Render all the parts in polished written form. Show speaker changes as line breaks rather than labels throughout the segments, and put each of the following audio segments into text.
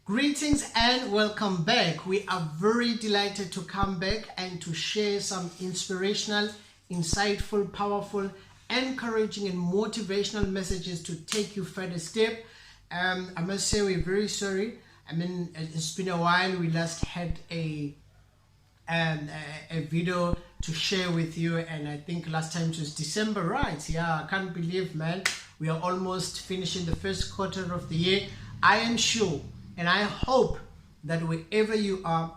Greetings and welcome back. We are very delighted to come back and to share some inspirational, insightful, powerful, encouraging and motivational messages to take you further step. I must say we're very sorry. It's been a while. We last had a video to share with you, and I think last time it was December, right? Yeah, I can't believe, man, we are almost finishing the first quarter of the year. I am sure and I hope that wherever you are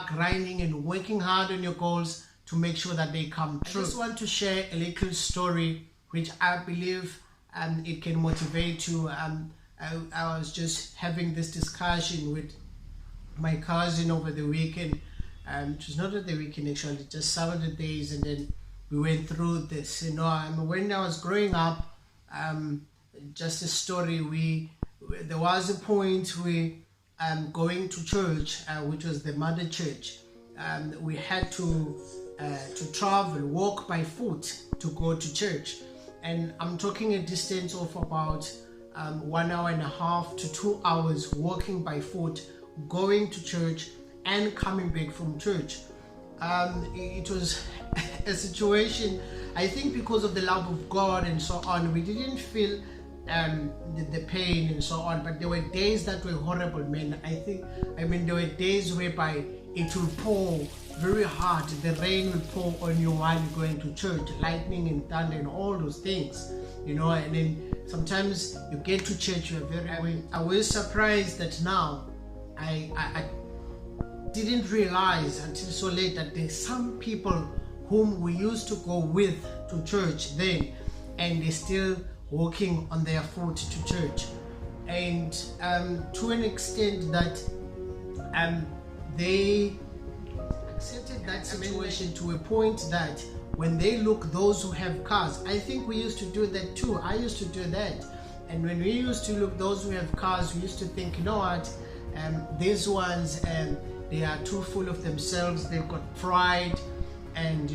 grinding and working hard on your goals to make sure that they come true. I just want to share a little story which I believe it can motivate you. I was just having this discussion with my cousin over the weekend. It was not at the weekend actually, just Saturday days, and then we went through this. When I was growing up, just a story, there was a point where going to church, which was the mother church, we had to travel, walk by foot to go to church, and I'm talking a distance of about 1 hour and a half to 2 hours walking by foot, going to church and coming back from church. It was a situation, I think because of the love of God and so on, we didn't feel the pain and so on, but there were days that were horrible, man. There were days whereby it will pour very hard, the rain will pour on you while you're going to church, lightning and thunder and all those things, and then sometimes you get to church, you're very I was surprised that now I didn't realize until so late that there's some people whom we used to go with to church then, and they still walking on their foot to church, and to an extent that they accepted that situation to a point that when they look those who have cars, I think we used to do that too. I used to do that, and when we used to look those who have cars, we used to think, you know what, these ones they are too full of themselves, they've got pride, and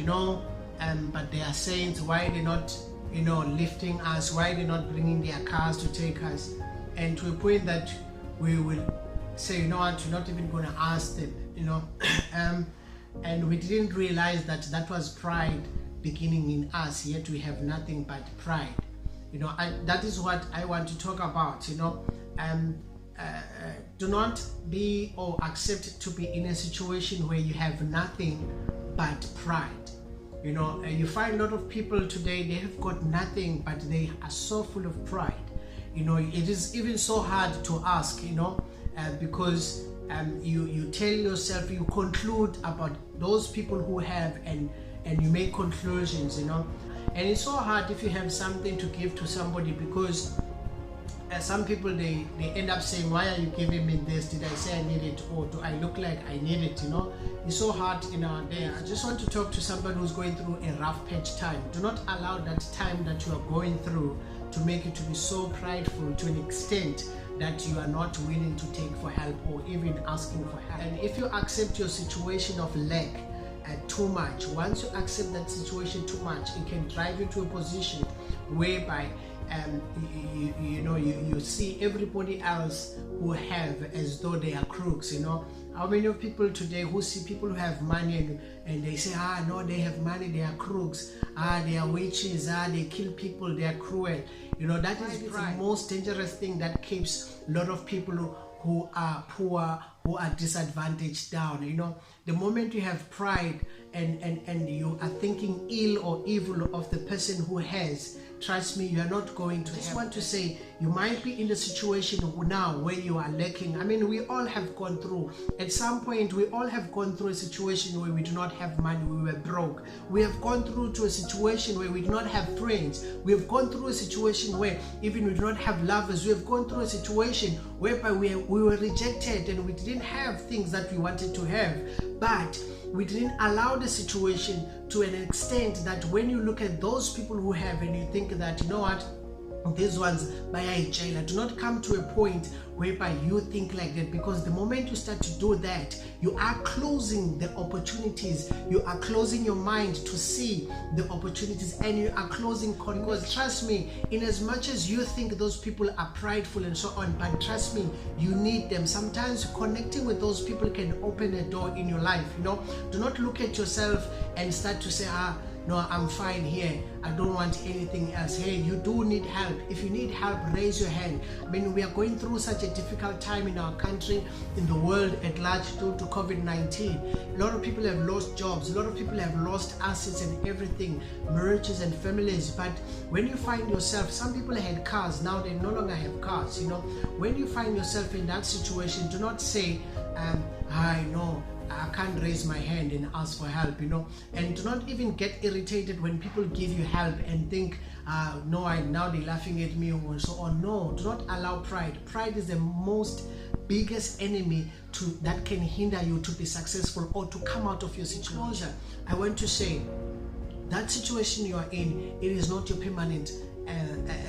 but they are saints. Why are they not lifting us? Why are they not bringing their cars to take us? And to a point that we will say, you know what, we're not even going to ask them, and we didn't realize that that was pride beginning in us, yet we have nothing but pride. That is what I want to talk about. Do not be or accept to be in a situation where you have nothing but pride. You find a lot of people today, they have got nothing, but they are so full of pride. It is even so hard to ask, because you tell yourself, you conclude about those people who have, and you make conclusions, and it's so hard if you have something to give to somebody, because some people, they end up saying, why are you giving me this? Did I say I need it, or do I look like I need it? It's so hard in our day. I just want to talk to somebody who's going through a rough patch time. Do not allow that time that you are going through to make you to be so prideful to an extent that you are not willing to take for help or even asking for help. And if you accept your situation of lack too much, once you accept that situation too much, it can drive you to a position whereby you see everybody else who have as though they are crooks. How many of people today who see people who have money and they say, no, they have money, they are crooks, they are witches, they kill people, they are cruel. That is the most dangerous thing that keeps a lot of people who are poor, who are disadvantaged down. The moment you have pride and you are thinking ill or evil of the person who has, trust me, you are not going to. I just want to say, you might be in the situation now where you are lacking. We all have gone through, at some point, we all have gone through a situation where we do not have money, we were broke. We have gone through to a situation where we do not have friends. We have gone through a situation where even we do not have lovers. We have gone through a situation whereby we were rejected and we didn't have things that we wanted to have. But we didn't allow the situation to an extent that when you look at those people who have, and you think that, you know what, these ones bayayitshela. Do not come to a point whereby you think like that, because the moment you start to do that, you are closing the opportunities, you are closing your mind to see the opportunities, and you are closing because trust me, in as much as you think those people are prideful and so on, but trust me, you need them. Sometimes connecting with those people can open a door in your life. Do not look at yourself and start to say, no, I'm fine here, I don't want anything else. Hey, you do need help. If you need help, raise your hand. I mean, we are going through such a difficult time in our country, in the world at large, due to COVID-19. A lot of people have lost jobs, a lot of people have lost assets and everything, marriages and families. But when you find yourself, some people had cars, now they no longer have cars. When you find yourself in that situation, do not say, I know I can't raise my hand and ask for help, and do not even get irritated when people give you help and think, no, now they're laughing at me or so on. No, do not allow pride. Pride is the most biggest enemy that can hinder you to be successful or to come out of your situation. I want to say, that situation you are in, it is not your permanent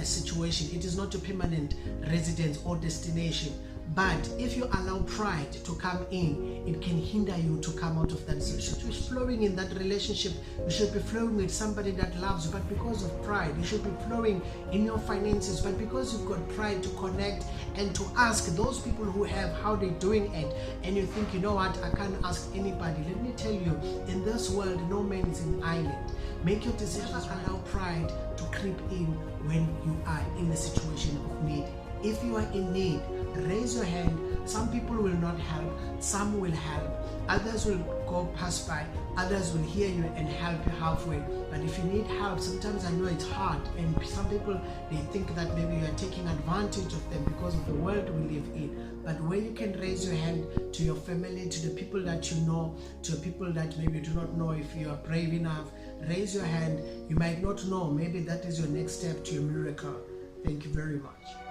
situation. It is not your permanent residence or destination. But if you allow pride to come in, it can hinder you to come out of that situation. You should be flowing in that relationship. You should be flowing with somebody that loves you, but because of pride. You should be flowing in your finances, but because you've got pride to connect and to ask those people who have how they're doing it, and you think, you know what, I can't ask anybody. Let me tell you, in this world, no man is an island. Make your decisions. Allow pride to creep in when you are in a situation of need. If you are in need, raise your hand. Some people will not help, some will help, others will go pass by, others will hear you and help you halfway. But if you need help, sometimes I know it's hard, and some people, they think that maybe you are taking advantage of them because of the world we live in. But when you can raise your hand to your family, to the people that you know, to people that maybe you do not know, if you are brave enough, raise your hand. You might not know, maybe that is your next step to your miracle. Thank you very much.